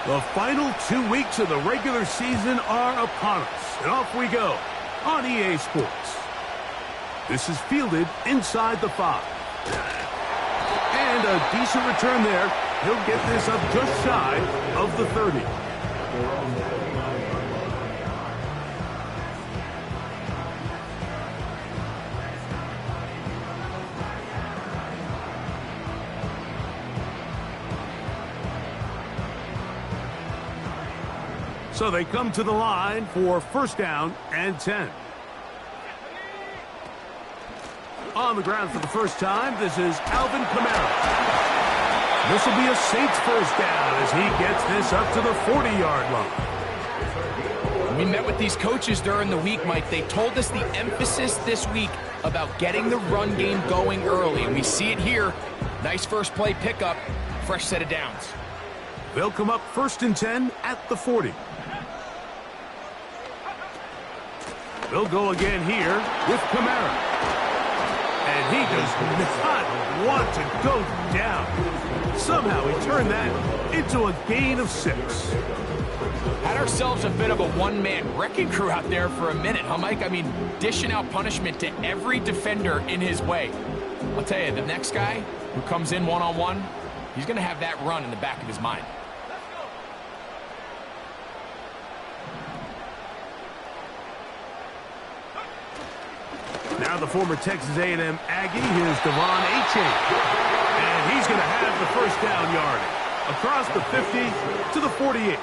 The final 2 weeks of the regular season are upon us, and off we go on EA Sports. This is fielded inside the 5. And a decent return there. He'll get this up just shy of the 30. So they come to the line for first down and 10. On the ground for the first time, this is Alvin Kamara. This will be a Saints first down as he gets this up to the 40-yard line. We met with these coaches during the week, Mike. They told us the emphasis this week about getting the run game going early, and we see it here. Nice first play pickup, fresh set of downs. They'll come up first and 10 at the 40. They'll go again here with Kamara. And he does not want to go down. Somehow he turned that into a gain of 6. Had ourselves a bit of a one-man wrecking crew out there for a minute, huh, Mike? I mean, dishing out punishment to every defender in his way. I'll tell you, the next guy who comes in one-on-one, he's going to have that run in the back of his mind. Now the former Texas A&M Aggie, here's Devon Achane. And he's going to have the first down yardage. Across the 50 to the 48.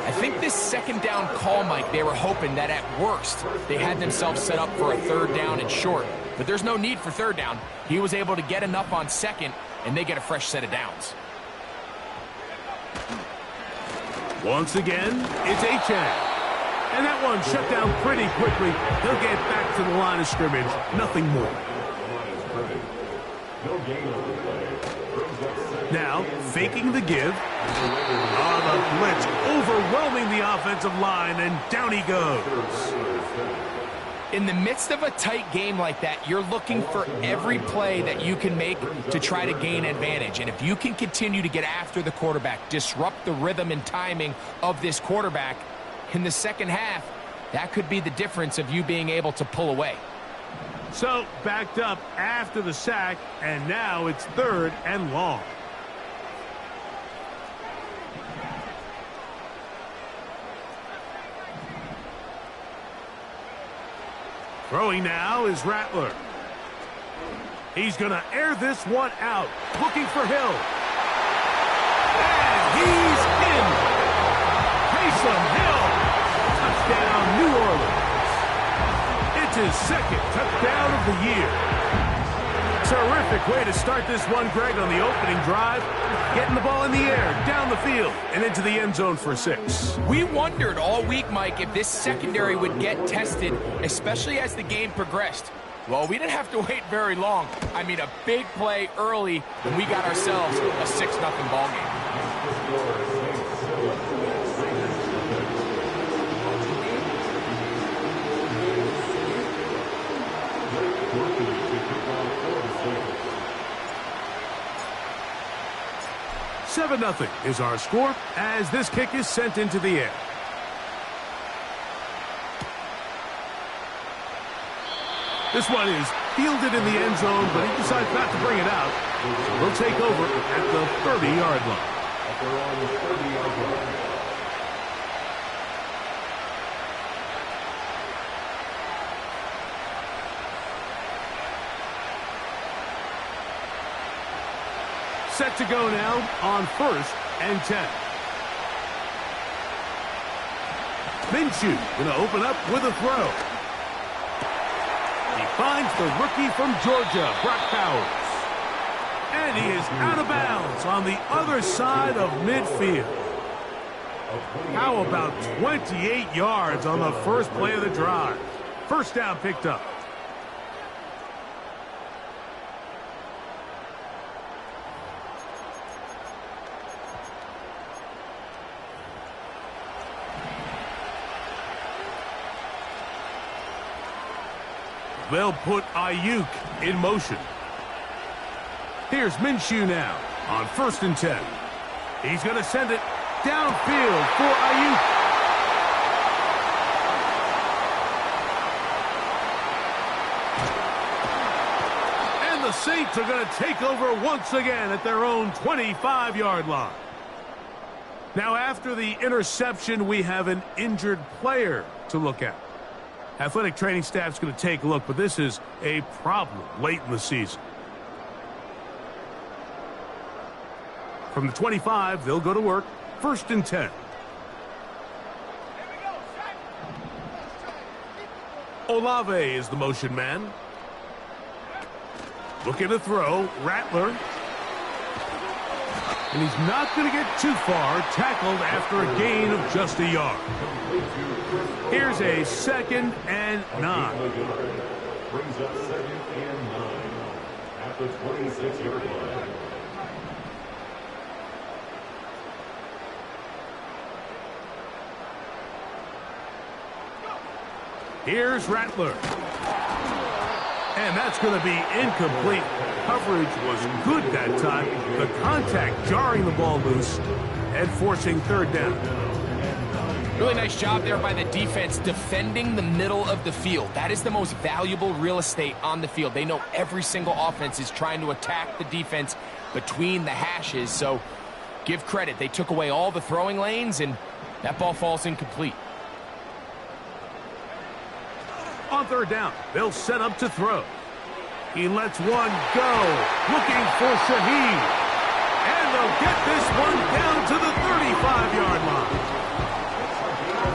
I think this second down call, Mike, they were hoping that at worst they had themselves set up for a third down and short. But there's no need for third down. He was able to get enough on second, and they get a fresh set of downs. Once again, it's Achane. And that one shut down pretty quickly. He'll get back to the line of scrimmage. Nothing more. Now, faking the give. Oh, the blitz overwhelming the offensive line, and down he goes. In the midst of a tight game like that, you're looking for every play that you can make to try to gain advantage. And if you can continue to get after the quarterback, disrupt the rhythm and timing of this quarterback, in the second half, that could be the difference of you being able to pull away. So, backed up after the sack, and now it's third and long. Throwing now is Rattler. He's going to air this one out, looking for Hill. And he's in. Taysom Hill. Touchdown, New Orleans. It's his second touchdown of the year. Terrific way to start this one, Greg, on the opening drive. Getting the ball in the air, down the field, and into the end zone for 6. We wondered all week, Mike, if this secondary would get tested, especially as the game progressed. Well, we didn't have to wait very long. I mean, a big play early, and we got ourselves a 6-0 ball game. 7-0 is our score as this kick is sent into the air. This one is fielded in the end zone, but he decides not to bring it out. So we'll take over at the 30-yard line. Set to go now on first and 10. Minshew going to open up with a throw. He finds the rookie from Georgia, Brock Bowers. And he is out of bounds on the other side of midfield. How about 28 yards on the first play of the drive? First down picked up. They'll put Ayuk in motion. Here's Minshew now on first and 10. He's going to send it downfield for Ayuk. And the Saints are going to take over once again at their own 25-yard line. Now, after the interception, we have an injured player to look at. Athletic training staff's going to take a look, but this is a problem late in the season. From the 25, they'll go to work. 1st and 10. Olave is the motion man. Looking to throw. Rattler. And he's not going to get too far. Tackled after a gain of just a yard. Here's a 2nd and 9. Brings up 2nd and 9 at the 26-yard line. Here's Rattler. And that's going to be incomplete. Coverage was good that time. The contact jarring the ball loose and forcing 3rd down. Really nice job there by the defense defending the middle of the field. That is the most valuable real estate on the field. They know every single offense is trying to attack the defense between the hashes. So give credit. They took away all the throwing lanes, and that ball falls incomplete. On 3rd down, they'll set up to throw. He lets one go, looking for Shaheed. And they'll get this one down to the 35-yard line.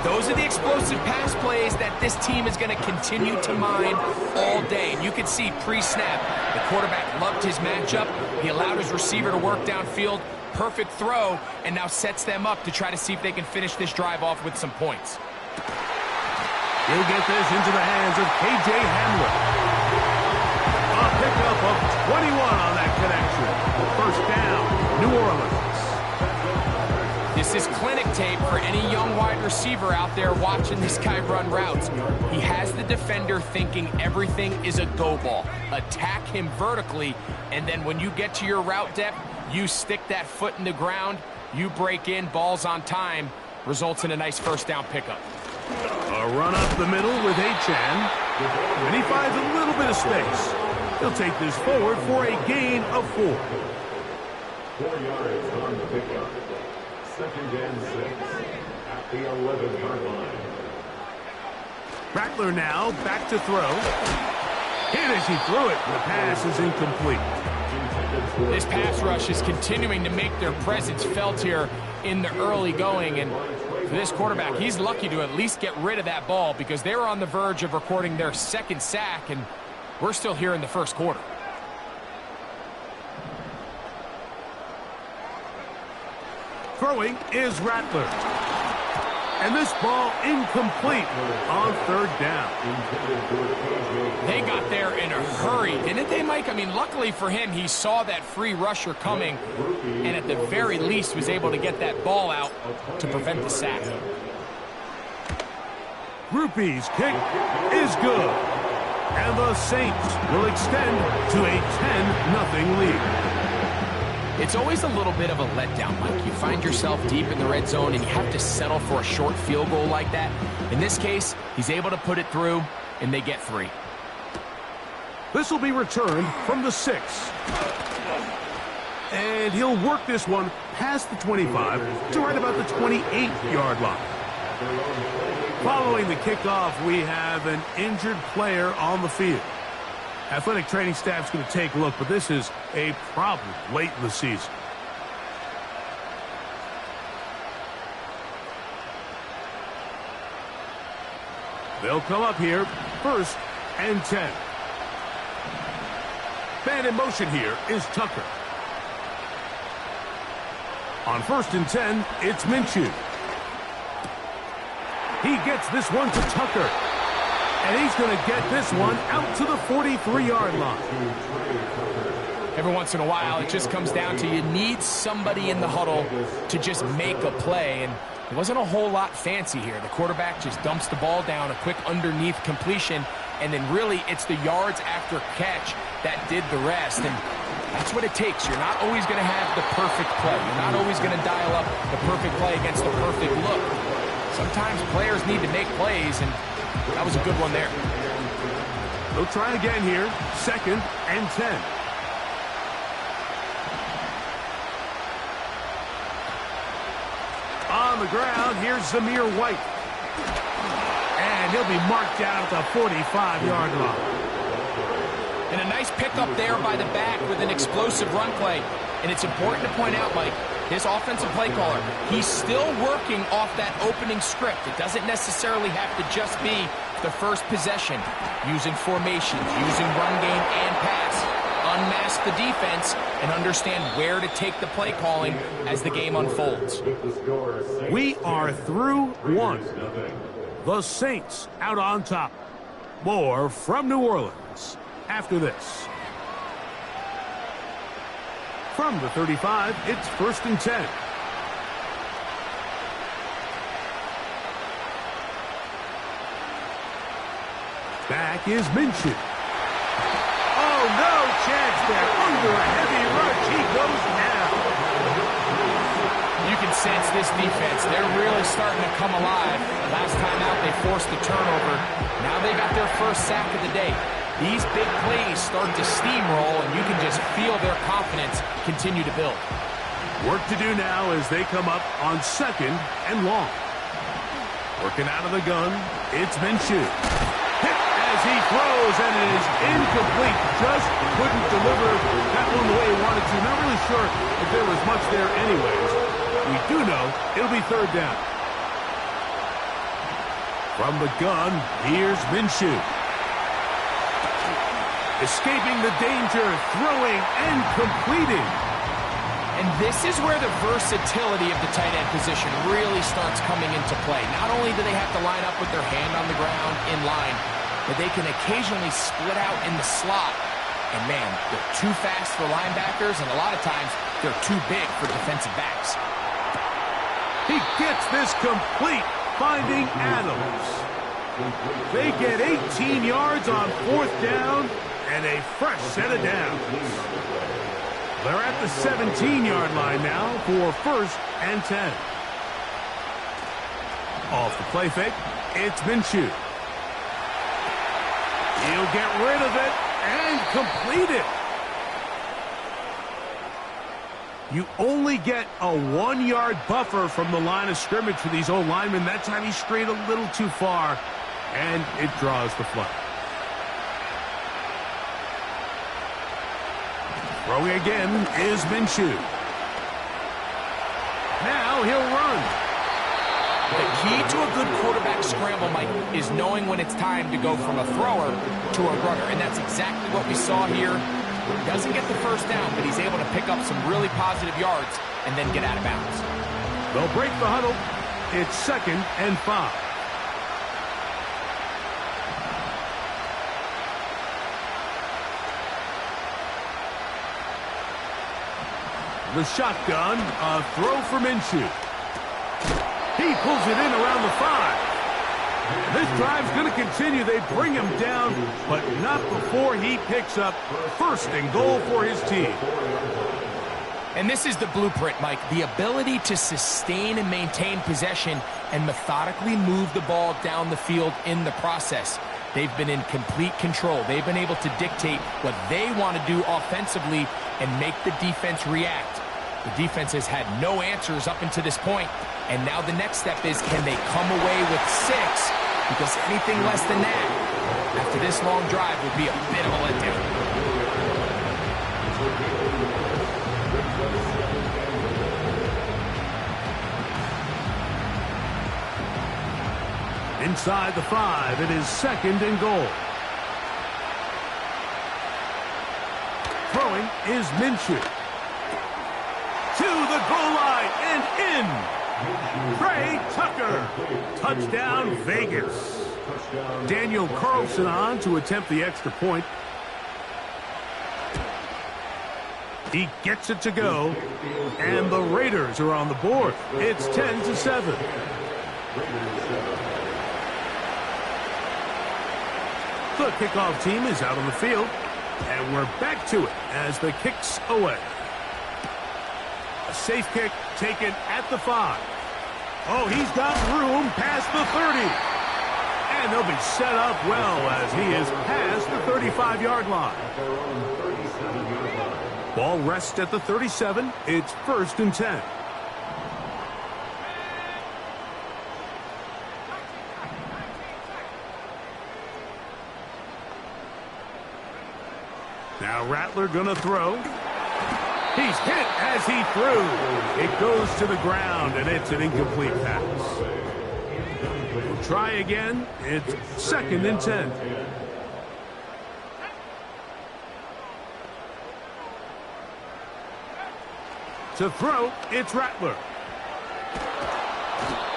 Those are the explosive pass plays that this team is going to continue to mine all day. And you can see pre-snap, the quarterback loved his matchup. He allowed his receiver to work downfield. Perfect throw, and now sets them up to try to see if they can finish this drive off with some points. He'll get this into the hands of K.J. Hamler. A pickup of 21 on that connection. 1st down, New Orleans. This is clinic tape for any young wide receiver out there watching this guy run routes. He has the defender thinking everything is a go ball. Attack him vertically, and then when you get to your route depth, you stick that foot in the ground, you break in, balls on time, results in a nice 1st down pickup. A run up the middle with Achane, and he finds a little bit of space. He'll take this forward for a gain of 4. 4 yards on the pickup. 2nd and 6 at the 11-yard line. Rattler now back to throw. Hit as he threw it. The pass is incomplete. This pass rush is continuing to make their presence felt here in the early going, and for this quarterback, he's lucky to at least get rid of that ball because they were on the verge of recording their 2nd sack, and we're still here in the 1st quarter. Throwing is Rattler. And this ball incomplete on 3rd down. They got there in a hurry, didn't they, Mike? I mean, luckily for him, he saw that free rusher coming and at the very least was able to get that ball out to prevent the sack. Grupe's kick is good. And the Saints will extend to a 10-0 lead. It's always a little bit of a letdown, Mike. You find yourself deep in the red zone and you have to settle for a short field goal like that. In this case, he's able to put it through, and they get 3. This will be returned from the 6. And he'll work this one past the 25 to right about the 28-yard line. Following the kickoff, we have an injured player on the field. Athletic training staff's going to take a look, but this is a problem late in the season. They'll come up here, 1st and 10. Man in motion here is Tucker. On 1st and 10, it's Minshew. He gets this one to Tucker. And he's going to get this one out to the 43-yard line. Every once in a while, it just comes down to you need somebody in the huddle to just make a play. And it wasn't a whole lot fancy here. The quarterback just dumps the ball down, a quick underneath completion, and then really it's the yards after catch that did the rest. And that's what it takes. You're not always going to have the perfect play. You're not always going to dial up the perfect play against the perfect look. Sometimes players need to make plays, and that was a good one there. They'll try again here. 2nd and 10. On the ground, here's Zamir White. And he'll be marked down at the 45-yard line. And a nice pickup there by the back with an explosive run play. And it's important to point out, Mike, his offensive play caller, he's still working off that opening script. It doesn't necessarily have to just be the first possession. Using formations, using run game and pass. Unmask the defense and understand where to take the play calling as the game unfolds. We are through one. The Saints out on top. More from New Orleans after this. From the 35, it's 1st and 10. Back is Minshew. Oh, no chance there. Under a heavy rush, he goes down. You can sense this defense. They're really starting to come alive. Last time out, they forced the turnover. Now they got their first sack of the day. These big plays start to steamroll, and you can just feel their confidence continue to build. Work to do now as they come up on 2nd and long. Working out of the gun, it's Minshew. Hit as he throws, and it is incomplete. Just couldn't deliver that one the way he wanted to. Not really sure if there was much there anyways. We do know it'll be 3rd down. From the gun, here's Minshew. Escaping the danger, throwing, and completing. And this is where the versatility of the tight end position really starts coming into play. Not only do they have to line up with their hand on the ground in line, but they can occasionally split out in the slot. And man, they're too fast for linebackers, and a lot of times they're too big for defensive backs. He gets this complete, finding Adams. They get 18 yards on 4th down. And a fresh set of downs. They're at the 17-yard line now for 1st and 10. Off the play fake, it's Minshew. He'll get rid of it and complete it. You only get a 1-yard buffer from the line of scrimmage for these old linemen. That time he strayed a little too far, and it draws the flag. Throwing again is Minshew. Now he'll run. The key to a good quarterback scramble, Mike, is knowing when it's time to go from a thrower to a runner. And that's exactly what we saw here. He doesn't get the first down, but he's able to pick up some really positive yards and then get out of bounds. They'll break the huddle. It's 2nd and 5. The shotgun, a throw for Minshew. He pulls it in around the 5. This drive's going to continue. They bring him down, but not before he picks up 1st and goal for his team. And this is the blueprint, Mike. The ability to sustain and maintain possession and methodically move the ball down the field in the process. They've been in complete control. They've been able to dictate what they want to do offensively and make the defense react. The defense has had no answers up until this point, and now the next step is, can they come away with 6? Because anything less than that, after this long drive, would be a bit of a letdown. Inside the 5, it is 2nd and goal. Throwing is Minshew. To the goal line and in. Trey Tucker. Touchdown, Vegas. Daniel Carlson on to attempt the extra point. He gets it to go, and the Raiders are on the board. It's 10-7. The kickoff team is out on the field, and we're back to it as the kick's away. A safe kick taken at the 5. Oh, he's got room past the 30. And they'll be set up well as he is past the 35-yard line. Ball rests at the 37. It's 1st and 10. Now Rattler gonna throw. He's hit as he threw. It goes to the ground, and it's an incomplete pass. We'll try again. It's 2nd and 10. To throw, it's Rattler.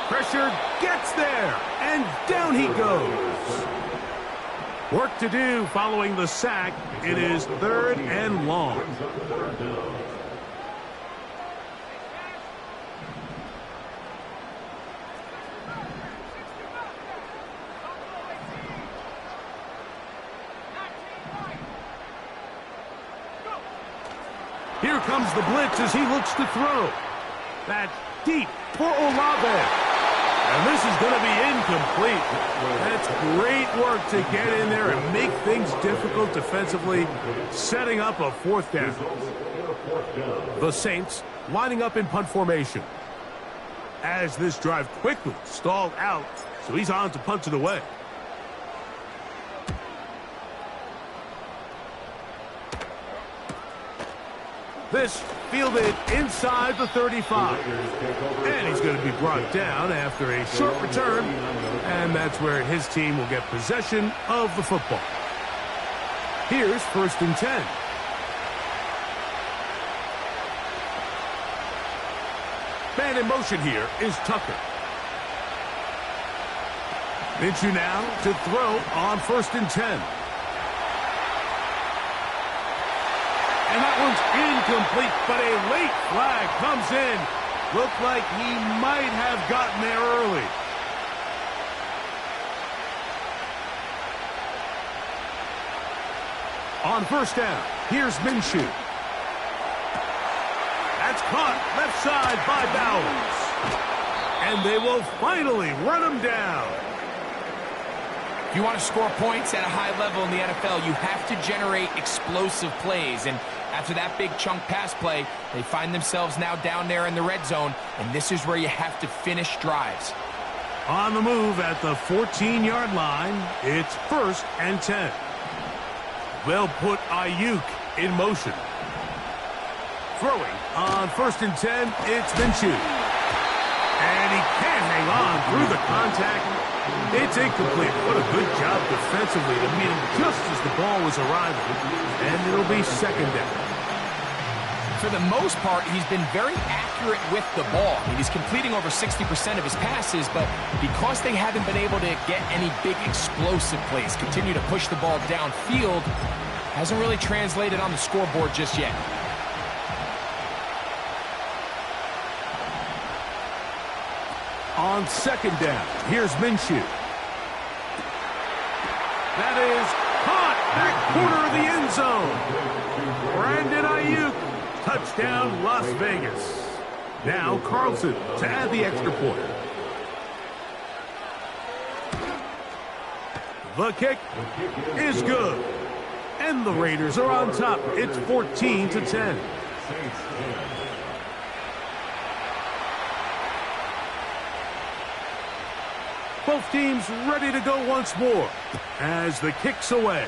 Pressure gets there, and down he goes. Work to do following the sack. It is 3rd and long. Here comes the blitz as he looks to throw. That's deep for Olave. And this is going to be incomplete. That's great work to get in there and make things difficult defensively, setting up a 4th down. The Saints lining up in punt formation. As this drive quickly stalled out, so he's on to punt it away. This fielded inside the 35. And he's going to be brought down after a short return. And that's where his team will get possession of the football. Here's 1st and 10. Man in motion here is Tucker. Minshew now to throw on 1st and 10. And that one's incomplete, but a late flag comes in. Looked like he might have gotten there early. On 1st down, here's Minshew. That's caught left side by Bowers. And they will finally run him down. If you want to score points at a high level in the NFL, you have to generate explosive plays. And after that big chunk pass play, they find themselves now down there in the red zone, and this is where you have to finish drives. On the move at the 14-yard line, it's 1st and 10. They'll put Ayuk in motion. Throwing on 1st and 10, it's Minshew. And he can't hang on through the contact. It's incomplete. What a good job defensively to meet him just as the ball was arriving. And it'll be 2nd down. For the most part, he's been very accurate with the ball. I mean, he's completing over 60% of his passes, but because they haven't been able to get any big explosive plays, continue to push the ball downfield, hasn't really translated on the scoreboard just yet. On 2nd down, here's Minshew. That is caught back corner of the end zone. Brandon Ayuk, touchdown Las Vegas. Now Carlson to add the extra point. The kick is good. And the Raiders are on top. It's 14-10. Both teams ready to go once more as the kick's away.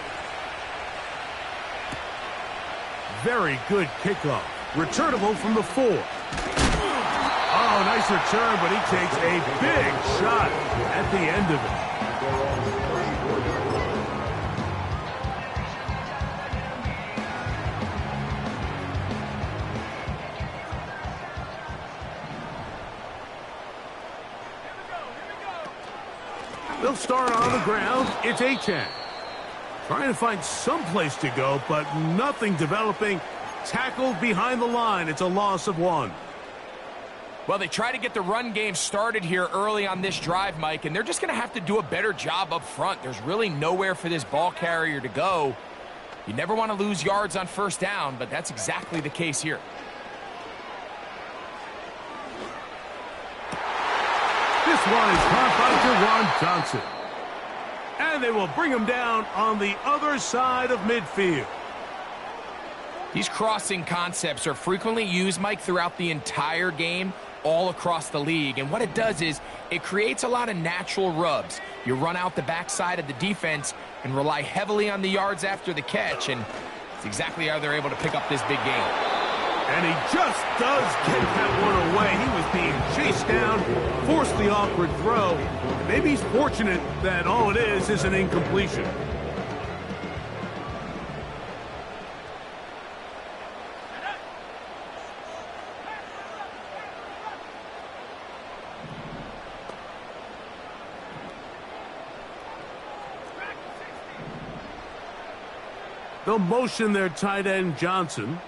Very good kickoff. Returnable from the 4. Oh, nice return, but he takes a big shot at the end of it. They'll start on the ground. It's Achane. Trying to find some place to go, but nothing developing. Tackled behind the line. It's a loss of 1. Well, they try to get the run game started here early on this drive, Mike, and they're just going to have to do a better job up front. There's really nowhere for this ball carrier to go. You never want to lose yards on first down, but that's exactly the case here. This one is caught by Jawan Johnson. And they will bring him down on the other side of midfield. These crossing concepts are frequently used, Mike, throughout the entire game, all across the league. And what it does is it creates a lot of natural rubs. You run out the backside of the defense and rely heavily on the yards after the catch, and it's exactly how they're able to pick up this big game. And he just does get that one away. He was being chased down, forced the awkward throw. Maybe he's fortunate that all it is an incompletion. They'll motion their tight end Johnson.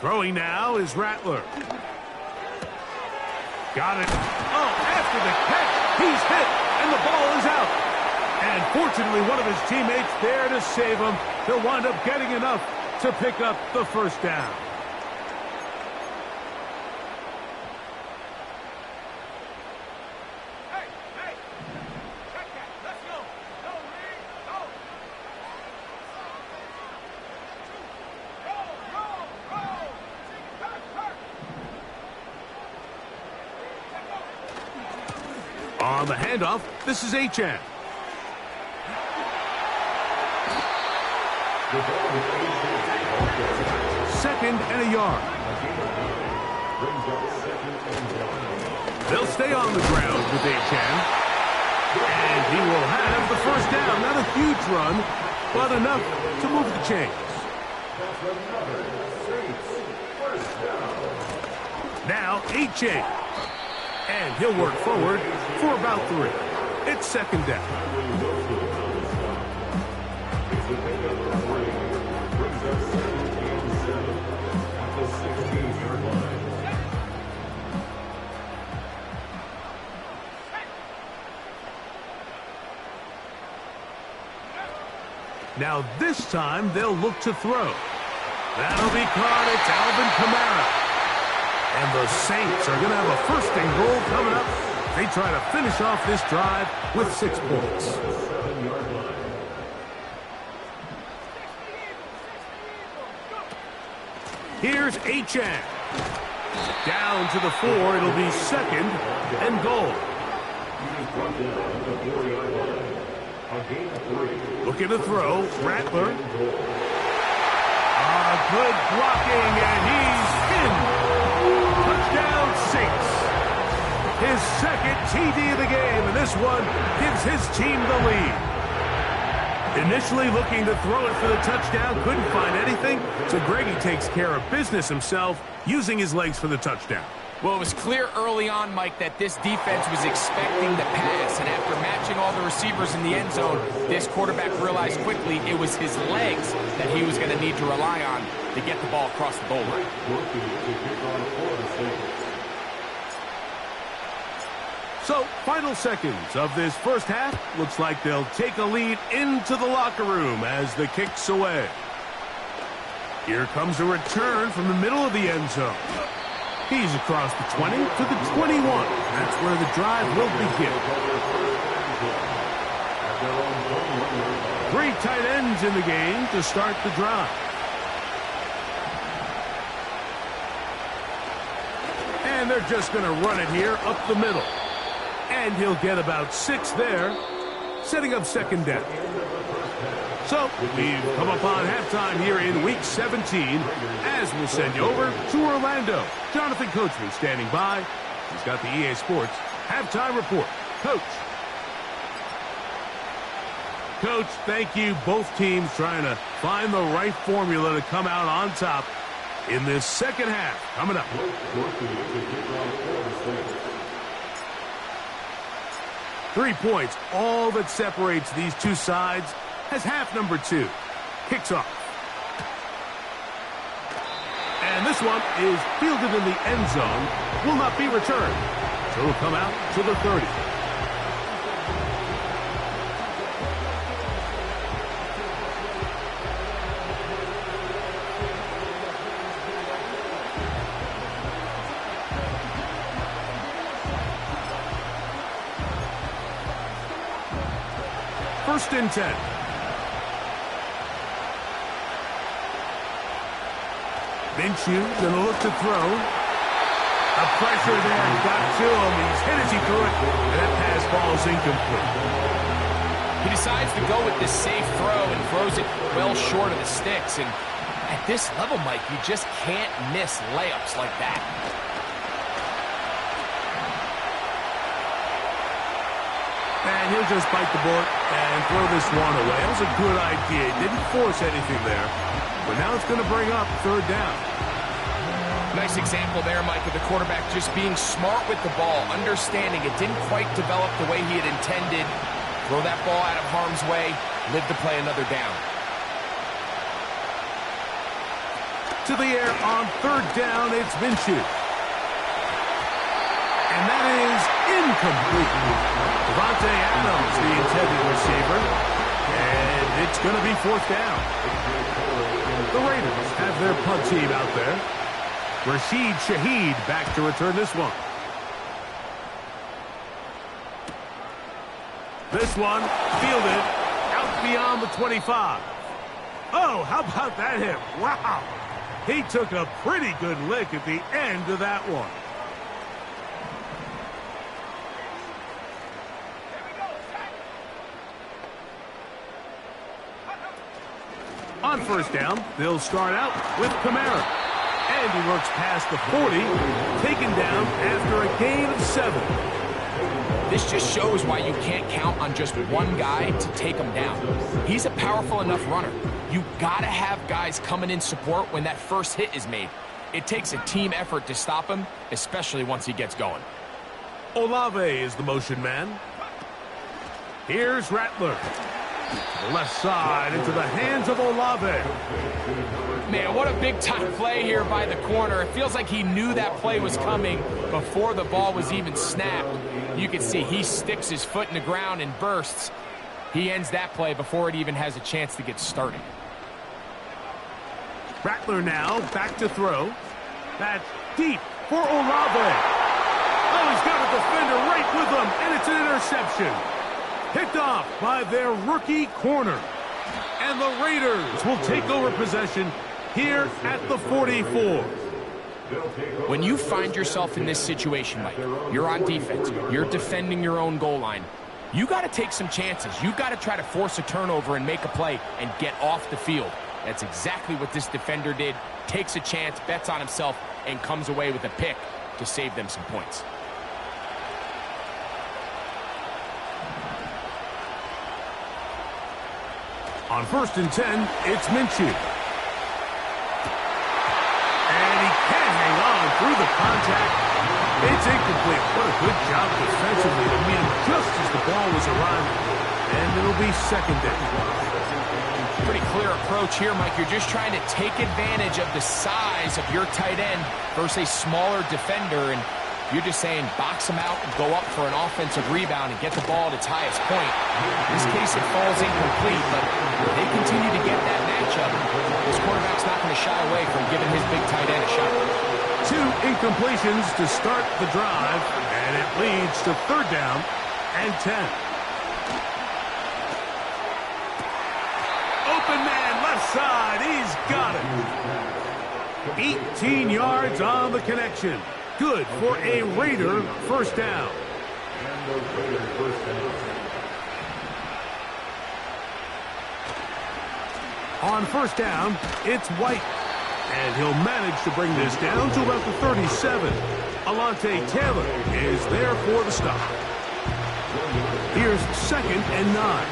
Throwing now is Rattler. Got it. Oh, after the catch, he's hit, and the ball is out. And fortunately, one of his teammates there to save him. He'll wind up getting enough to pick up the first down. On the handoff, this is Achane. Second and a yard. They'll stay on the ground with Achane. And he will have the first down. Not a huge run, but enough to move the chains. Now Achane. And he'll work forward for about 3. It's second down. Now this time they'll look to throw. That'll be caught. It's Alvin Kamara. And the Saints are going to have a first and goal coming up. They try to finish off this drive with 6 points. Here's Achane. Down to the 4. It'll be second and goal. Looking to throw. Rattler. Good blocking, and he's in. Touchdown, Saints. His second TD of the game, and this one gives his team the lead. Initially looking to throw it for the touchdown, couldn't find anything, so Greggy takes care of business himself, using his legs for the touchdown. Well, it was clear early on, Mike, that this defense was expecting the pass, and after matching all the receivers in the end zone, this quarterback realized quickly it was his legs that he was going to need to rely on to get the ball across the goal line. So, final seconds of this first half. Looks like they'll take a lead into the locker room as the kick's away. Here comes a return from the middle of the end zone. He's across the 20 to the 21. That's where the drive will begin. 3 tight ends in the game to start the drive. And they're just going to run it here up the middle. And he'll get about 6 there, setting up second down. So, we've come upon halftime here in Week 17, as we'll send you over to Orlando. Jonathan Coachman standing by. He's got the EA Sports halftime report. Coach. Coach, thank you. Both teams trying to find the right formula to come out on top in this second half. Coming up. 3 points, all that separates these two sides, as half number 2 kicks off. And this This one is fielded in the end zone, will not be returned. So it'll come out to the 30. First and 10. Minshew gonna look to throw. The pressure there got to him. He's hit as he threw it, and that pass ball is incomplete. He decides to go with this safe throw and throws it well short of the sticks. And at this level, Mike, you just can't miss layups like that. And he'll just bite the bullet and throw this one away. That was a good idea. He didn't force anything there. But now it's going to bring up third down. Nice example there, Mike, of the quarterback just being smart with the ball, understanding it didn't quite develop the way he had intended. Throw that ball out of harm's way, live to play another down. To the air on third down, it's Minshew. And that is incomplete. Devontae Adams, the intended receiver. And it's going to be fourth down. The Raiders have their punt team out there. Rashid Shaheed back to return this one. This one fielded out beyond the 25. Oh, how about that hit? Wow. He took a pretty good lick at the end of that one. On first down, they'll start out with Kamara. And he works past the 40, taken down after a gain of 7. This just shows why you can't count on just one guy to take him down. He's a powerful enough runner. You gotta have guys coming in support when that first hit is made. It takes a team effort to stop him, especially once he gets going. Olave is the motion man. Here's Rattler. The left side into the hands of Olave. Man, what a big-time play here by the corner. It feels like he knew that play was coming before the ball was even snapped. You can see he sticks his foot in the ground and bursts. He ends that play before it even has a chance to get started. Rattler now back to throw. That's deep for Olave. Oh, he's got a defender right with him, and it's an interception. Picked off by their rookie corner. And the Raiders will take over possession here at the 44. When you find yourself in this situation, Mike, you're on defense, you're defending your own goal line, you got to take some chances. You got to try to force a turnover and make a play and get off the field. That's exactly what this defender did. Takes a chance, bets on himself, and comes away with a pick to save them some points. On first and 10, it's Minshew. And he can't hang on through the contact. It's incomplete. What a good job defensively to meet him just as the ball was arriving. And it'll be second down. Pretty clear approach here, Mike. You're just trying to take advantage of the size of your tight end versus a smaller defender, and you're just saying box him out and go up for an offensive rebound and get the ball at its highest point. In this case, it falls incomplete, but if they continue to get that matchup, this quarterback's not going to shy away from giving his big tight end a shot. 2 incompletions to start the drive, and it leads to third down and 10. Open man, left side, he's got it. 18 yards on the connection. Good for a Raider first down. On first down, it's White. And he'll manage to bring this down to about the 37. Alontae Taylor is there for the stop. Here's second and 9.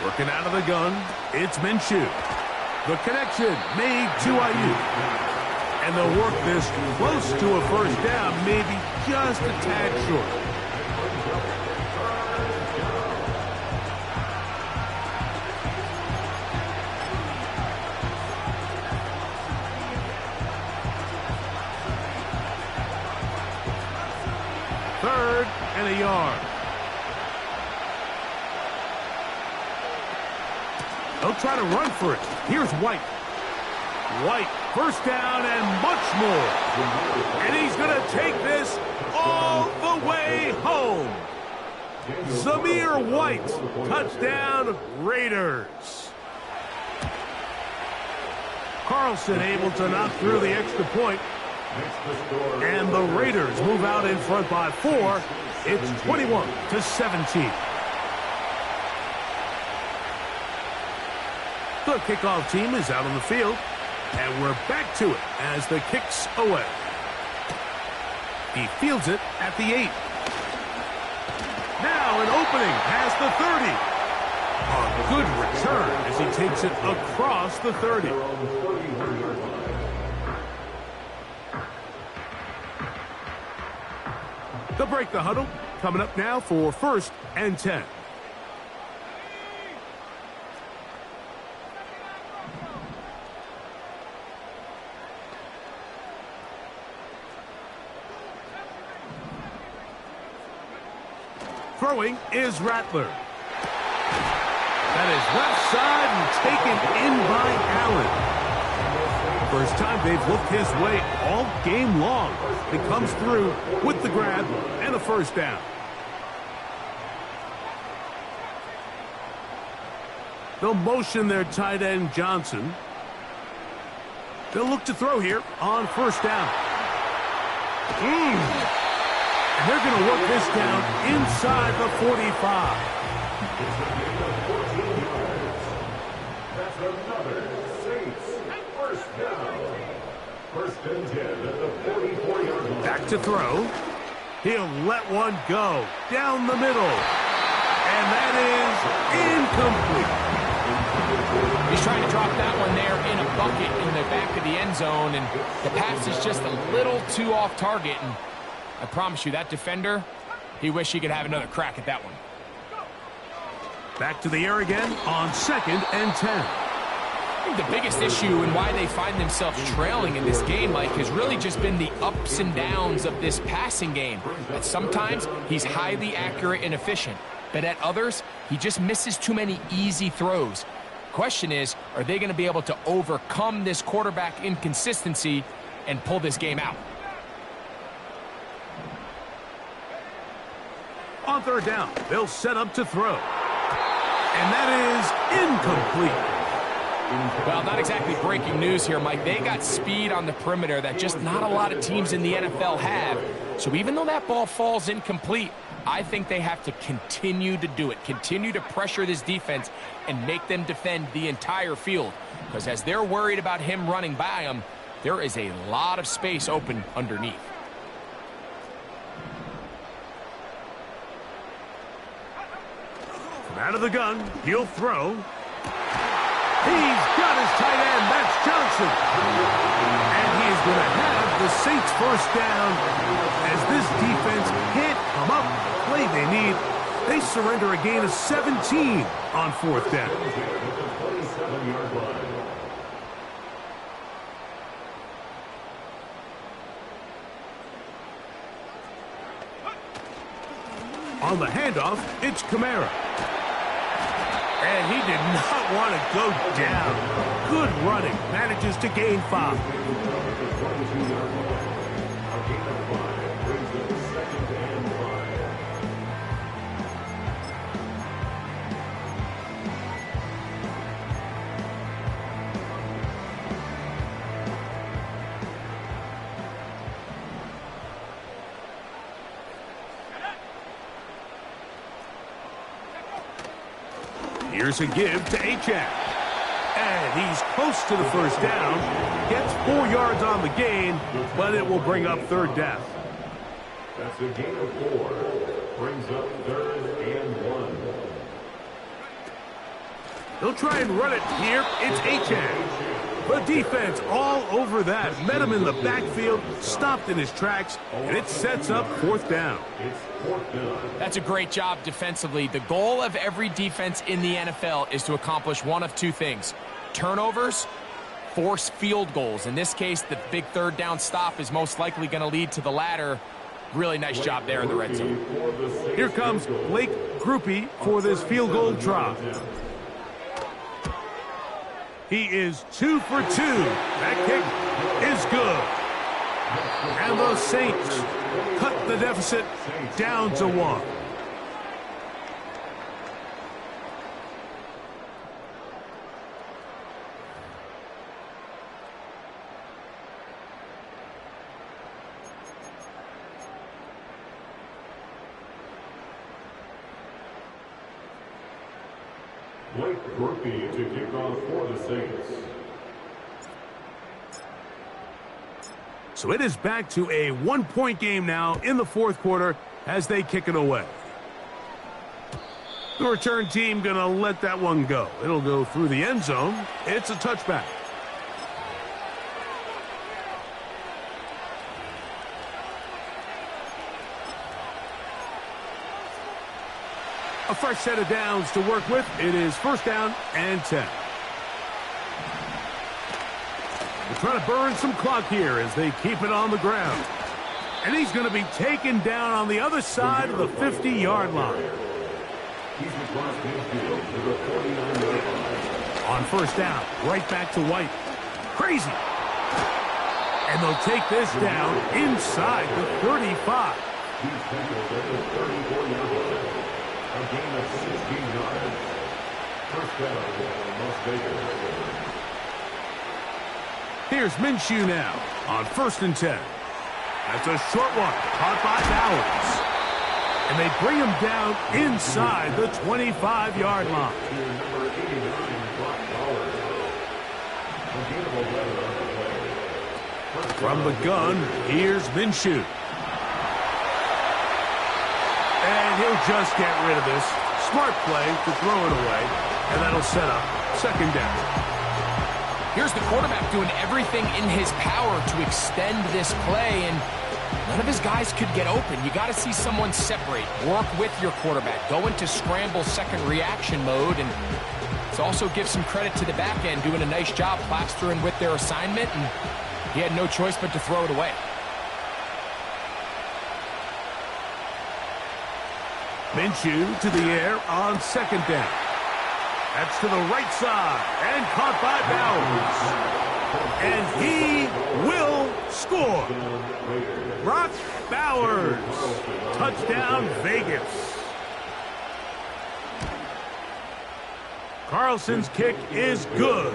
Working out of the gun, it's Minshew. The connection made to Ayuk. And they'll work this close to a first down, maybe just a tad short. Third and a yard. They'll try to run for it. Here's White. White, first down and much more. And he's going to take this all the way home. Zamir White, touchdown Raiders. Carlson able to knock through the extra point. And the Raiders move out in front by 4. It's 21-17. The kickoff team is out on the field. And we're back to it as the kick's away. He fields it at the 8. Now an opening past the 30. A good return as he takes it across the 30. They'll break the huddle. Coming up now for 1st and 10. Throwing is Rattler. That is left side and taken in by Allen. First time they've looked his way all game long. He comes through with the grab and a first down. They'll motion their tight end Johnson. They'll look to throw here on first down. And they're going to work this down inside the 45. That's another Saints first down. 1st and 10 at the 44-yard line. Back to throw. He'll let one go down the middle. And that is incomplete. He's trying to drop that one there in a bucket in the back of the end zone, and the pass is just a little too off target. And I promise you, that defender, he wished he could have another crack at that one. Back to the air again on 2nd and 10. I think the biggest issue and why they find themselves trailing in this game, Mike, has really just been the ups and downs of this passing game. That sometimes he's highly accurate and efficient, but at others, he just misses too many easy throws. Question is, are they going to be able to overcome this quarterback inconsistency and pull this game out? On 3rd down, they'll set up to throw. And that is incomplete. Well, not exactly breaking news here, Mike. They got speed on the perimeter that just not a lot of teams in the NFL have. So even though that ball falls incomplete, I think they have to continue to do it, continue to pressure this defense and make them defend the entire field. Because as they're worried about him running by them, there is a lot of space open underneath. From out of the gun, he'll throw. He's got his tight end, that's Johnson. And he is going to have the Saints first down as this defense can't come up with the play they need. They surrender a gain of 17 on 4th down. On the handoff, it's Kamara. And he did not want to go down. Good running. Manages to gain 5. Here's a give to Achane. And he's close to the first down. Gets 4 yards on the gain, but it will bring up 3rd down. That's a gain of 4. Brings up 3rd and 1. They'll try and run it here. It's Achane. The defense all over that. Met him in the backfield, stopped in his tracks, and it sets up fourth down. That's a great job defensively. The goal of every defense in the NFL is to accomplish one of two things: turnovers, force field goals. In this case, the big third down stop is most likely going to lead to the latter. Really nice job there in the red zone. Here comes Blake Grupe for this field goal try. He is 2 for 2. That kick is good. And the Saints cut the deficit down to 1. Blake Grupe to kick off for the Saints. So it is back to a one-point game now in the fourth quarter as they kick it away. The return team going to let that one go. It'll go through the end zone. It's a touchback. A fresh set of downs to work with. It is first down and 10. They're trying to burn some clock here as they keep it on the ground. And he's going to be taken down on the other side of the 50-yard line. On first down, right back to White. Crazy. And they'll take this down inside the 35. A gain of 16 yards. First down, Las Vegas. Here's Minshew now on first and 10. That's a short one, caught by Bowers. And they bring him down inside the 25-yard line. Number 89, Brock Bowers. A gain of 11 on the play. From the gun, here's Minshew. And he'll just get rid of this. Smart play to throw it away. And that'll set up second down. Here's the quarterback doing everything in his power to extend this play, and none of his guys could get open. You got to see someone separate, work with your quarterback, go into scramble second reaction mode, and it's also give some credit to the back end doing a nice job plastering with their assignment, and he had no choice but to throw it away. Minshew to the air on second down. That's to the right side and caught by Bowers. And he will score. Brock Bowers. Touchdown, Vegas. Carlson's kick is good.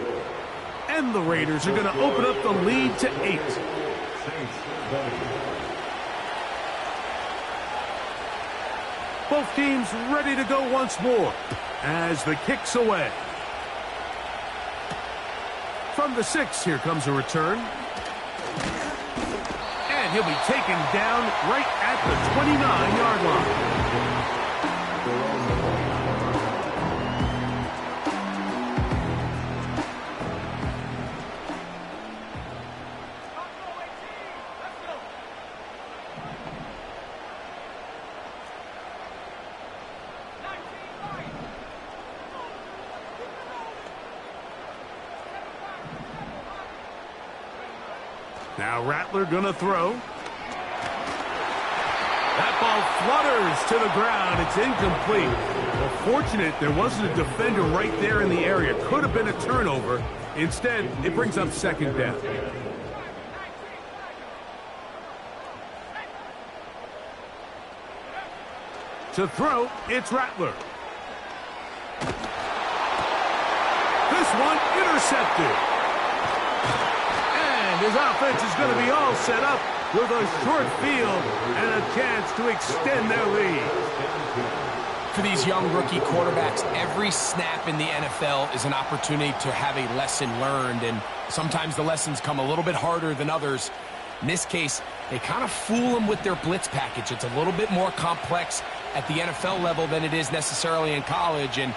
And the Raiders are going to open up the lead to 8. Both teams ready to go once more as the kick's away. From the 6, here comes a return. And he'll be taken down right at the 29-yard line. Now Rattler gonna throw. That ball flutters to the ground. It's incomplete. Well, fortunate there wasn't a defender right there in the area. Could have been a turnover. Instead, it brings up second down. To throw, it's Rattler. This one intercepted. His offense is going to be all set up with a short field and a chance to extend their lead. For these young rookie quarterbacks, every snap in the NFL is an opportunity to have a lesson learned, and sometimes the lessons come a little bit harder than others. In this case, they kind of fool them with their blitz package. It's a little bit more complex at the NFL level than it is necessarily in college, and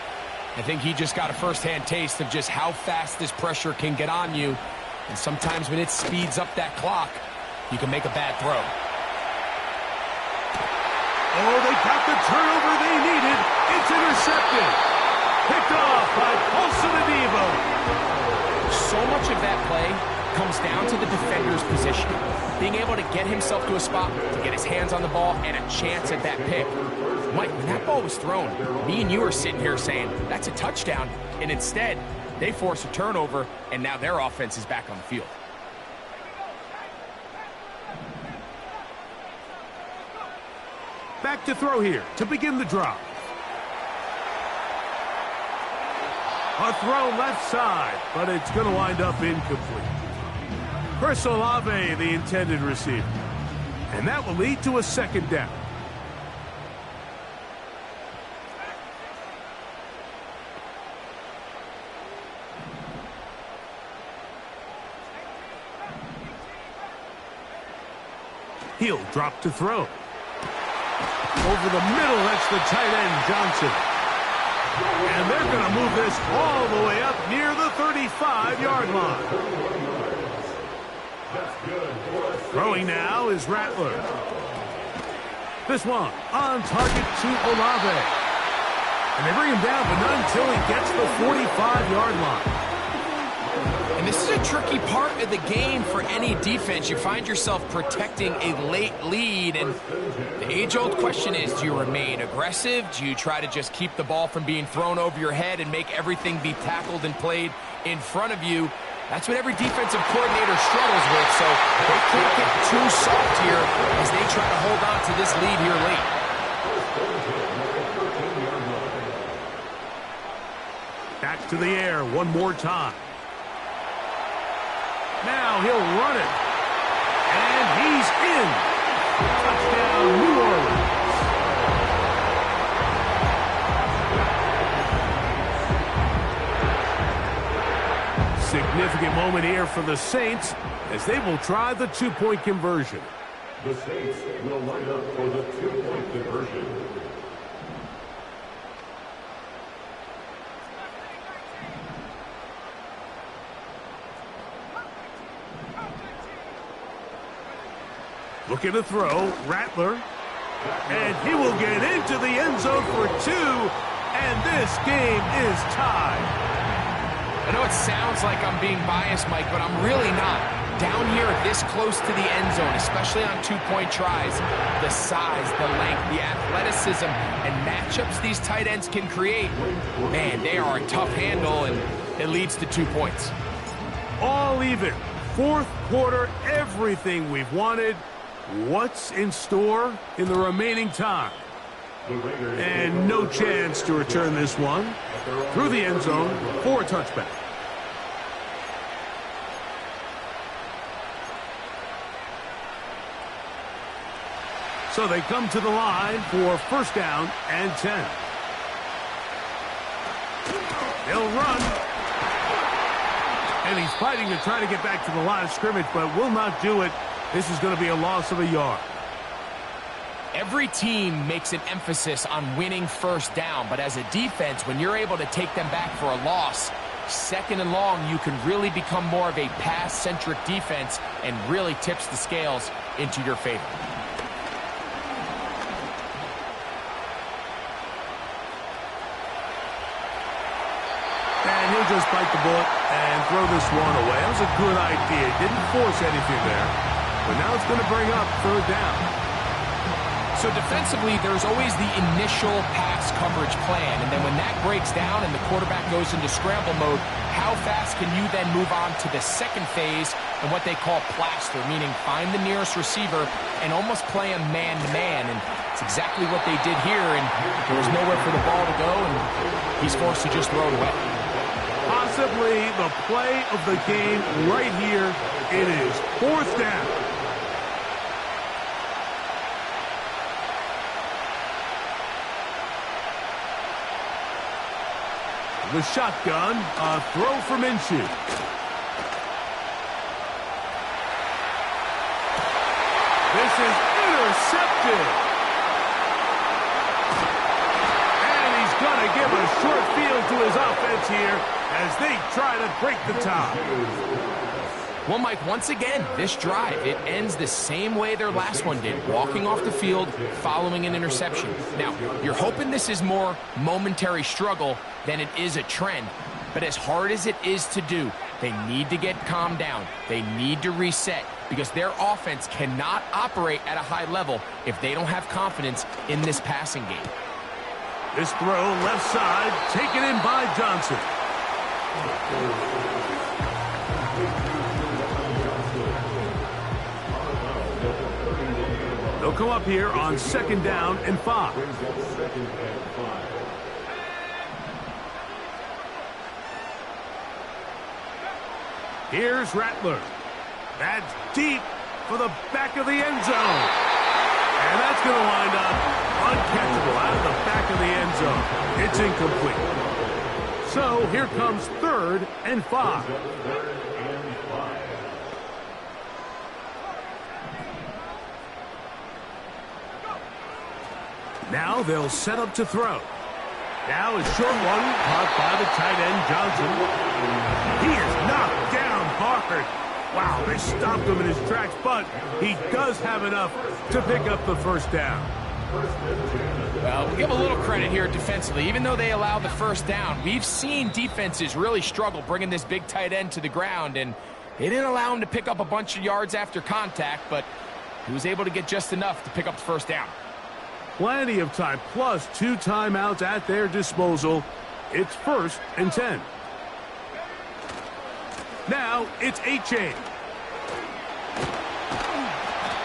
I think he just got a first-hand taste of just how fast this pressure can get on you. And sometimes when it speeds up that clock, you can make a bad throw. Oh, they got the turnover they needed. It's intercepted. Picked off by Paulson Adebo. So much of that play comes down to the defender's position. Being able to get himself to a spot, to get his hands on the ball, and a chance at that pick. Mike, when that ball was thrown, me and you are sitting here saying, that's a touchdown. And instead, they force a turnover, and now their offense is back on the field. Back to throw here to begin the drive. A throw left side, but it's going to wind up incomplete. Chris Olave, the intended receiver. And that will lead to a second down. He'll drop to throw. Over the middle, that's the tight end, Johnson. And they're going to move this all the way up near the 35-yard line. Throwing now is Rattler. This one on target to Olave. And they bring him down, but not until he gets the 45-yard line. And this is a tricky part of the game for any defense. You find yourself protecting a late lead, and the age-old question is, do you remain aggressive? Do you try to just keep the ball from being thrown over your head and make everything be tackled and played in front of you? That's what every defensive coordinator struggles with, so they can't get too soft here as they try to hold on to this lead here late. Back to the air one more time. Now he'll run it. And he's in. Touchdown, New Orleans. Significant moment here for the Saints as they will try the two-point conversion. The Saints will line up for the two-point conversion. Looking to throw, Rattler. And he will get into the end zone for two. And this game is tied. I know it sounds like I'm being biased, Mike, but I'm really not. Down here this close to the end zone, especially on two-point tries, the size, the length, the athleticism, and matchups these tight ends can create, man, they are a tough handle, and it leads to 2 points. All even. Fourth quarter, everything we've wanted. What's in store in the remaining time? And no chance to return this one through the end zone for a touchback. So they come to the line for first down and 10. They'll run. And he's fighting to try to get back to the line of scrimmage, but will not do it. This is going to be a loss of a yard. Every team makes an emphasis on winning first down, but as a defense, when you're able to take them back for a loss, second and long, you can really become more of a pass-centric defense and really tips the scales into your favor. And he'll just bite the bullet and throw this one away. That was a good idea. Didn't force anything there. But now it's going to bring up third down. So defensively, there's always the initial pass coverage plan. And then when that breaks down and the quarterback goes into scramble mode, how fast can you then move on to the second phase and what they call plaster, meaning find the nearest receiver and almost play him man-to-man. And it's exactly what they did here. And there was nowhere for the ball to go, and he's forced to just throw it away. Possibly the play of the game right here. It is fourth down. The shotgun, a throw for Minshew. This is intercepted. And he's going to give a short field to his offense here as they try to break the tie. Well, Mike, once again, this drive, it ends the same way their last one did, walking off the field, following an interception. Now, you're hoping this is more momentary struggle than it is a trend, but as hard as it is to do, they need to get calmed down. They need to reset because their offense cannot operate at a high level if they don't have confidence in this passing game. This throw left side, taken in by Johnson. They'll come up here on 2nd down and 5. Here's Rattler. That's deep for the back of the end zone. And that's going to wind up uncatchable out of the back of the end zone. It's incomplete. So here comes 3rd and 5. Now they'll set up to throw. Now a short one caught by the tight end Johnson. He is knocked down hard. Wow, they stopped him in his tracks, but he does have enough to pick up the 1st down. Well, we'll give a little credit here defensively. Even though they allowed the 1st down, we've seen defenses really struggle bringing this big tight end to the ground, and they didn't allow him to pick up a bunch of yards after contact, but he was able to get just enough to pick up the 1st down. Plenty of time, plus 2 timeouts at their disposal. It's 1st and 10. Now it's A-Chain.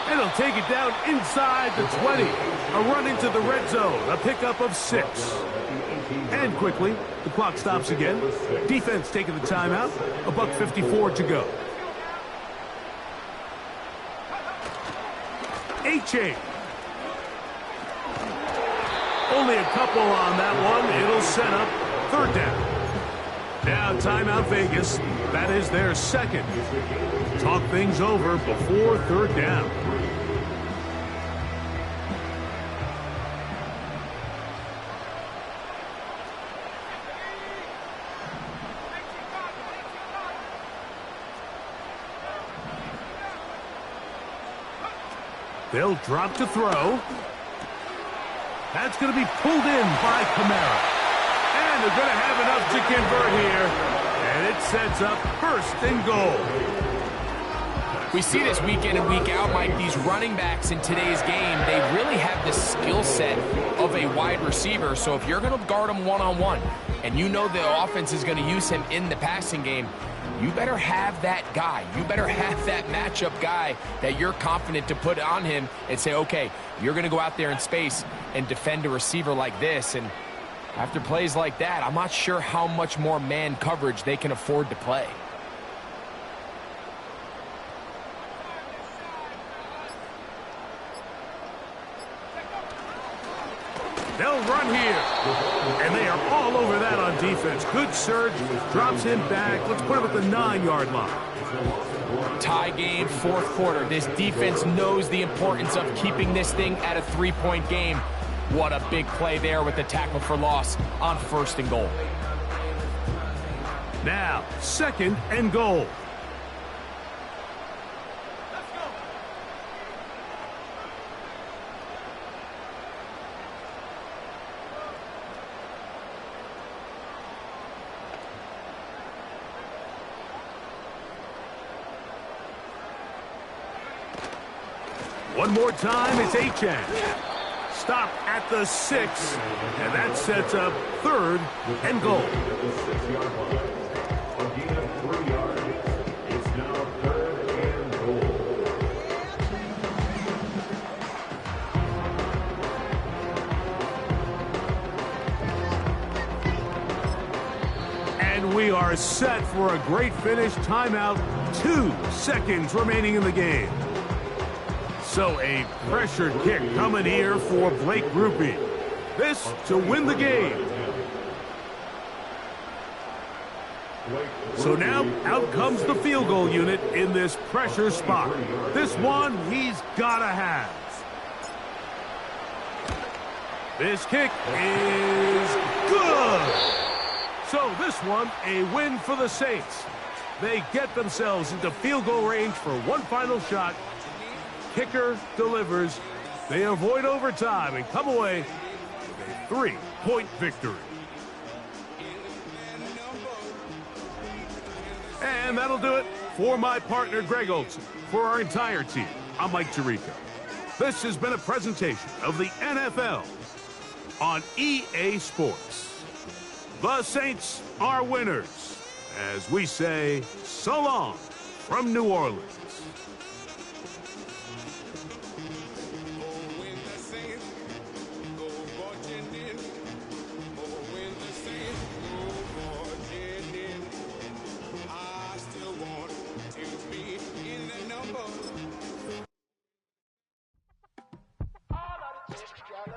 And he'll take it down inside the 20. A run into the red zone, a pickup of 6. And quickly, the clock stops again. Defense taking the timeout, $1:54 to go. A-Chain. Only a couple on that one. It'll set up 3rd down. Now timeout Vegas. That is their 2nd. Talk things over before 3rd down. They'll drop to throw. That's going to be pulled in by Kamara. And they're going to have enough to convert here. And it sets up 1st and goal. We see this week in and week out, Mike. These running backs in today's game, they really have the skill set of a wide receiver. So if you're going to guard him one-on-one, and you know the offense is going to use him in the passing game, you better have that guy. You better have that matchup guy that you're confident to put on him and say, okay, you're going to go out there in space and defend a receiver like this. And after plays like that, I'm not sure how much more man coverage they can afford to play. They'll run here. And they are all over that on defense. Good surge. Drops him back. Let's put him at the 9-yard line. Tie game, 4th quarter. This defense knows the importance of keeping this thing at a 3-point game. What a big play there with the tackle for loss on 1st and goal. Now, 2nd and goal. One more time, it's A-Chain. Stop at the 6, and that sets up 3rd and goal. It's now 3rd and goal. And we are set for a great finish. Timeout, 2 seconds remaining in the game. So a pressure kick coming here for Blake Grupe. This to win the game. So now out comes the field goal unit in this pressure spot. This one he's got to have. This kick is good. So this one, a win for the Saints. They get themselves into field goal range for one final shot. Kicker delivers. They avoid overtime and come away with a 3-point victory. And that'll do it for my partner, Greg Olson. For our entire team, I'm Mike Tirico. This has been a presentation of the NFL on EA Sports. The Saints are winners, as we say so long from New Orleans.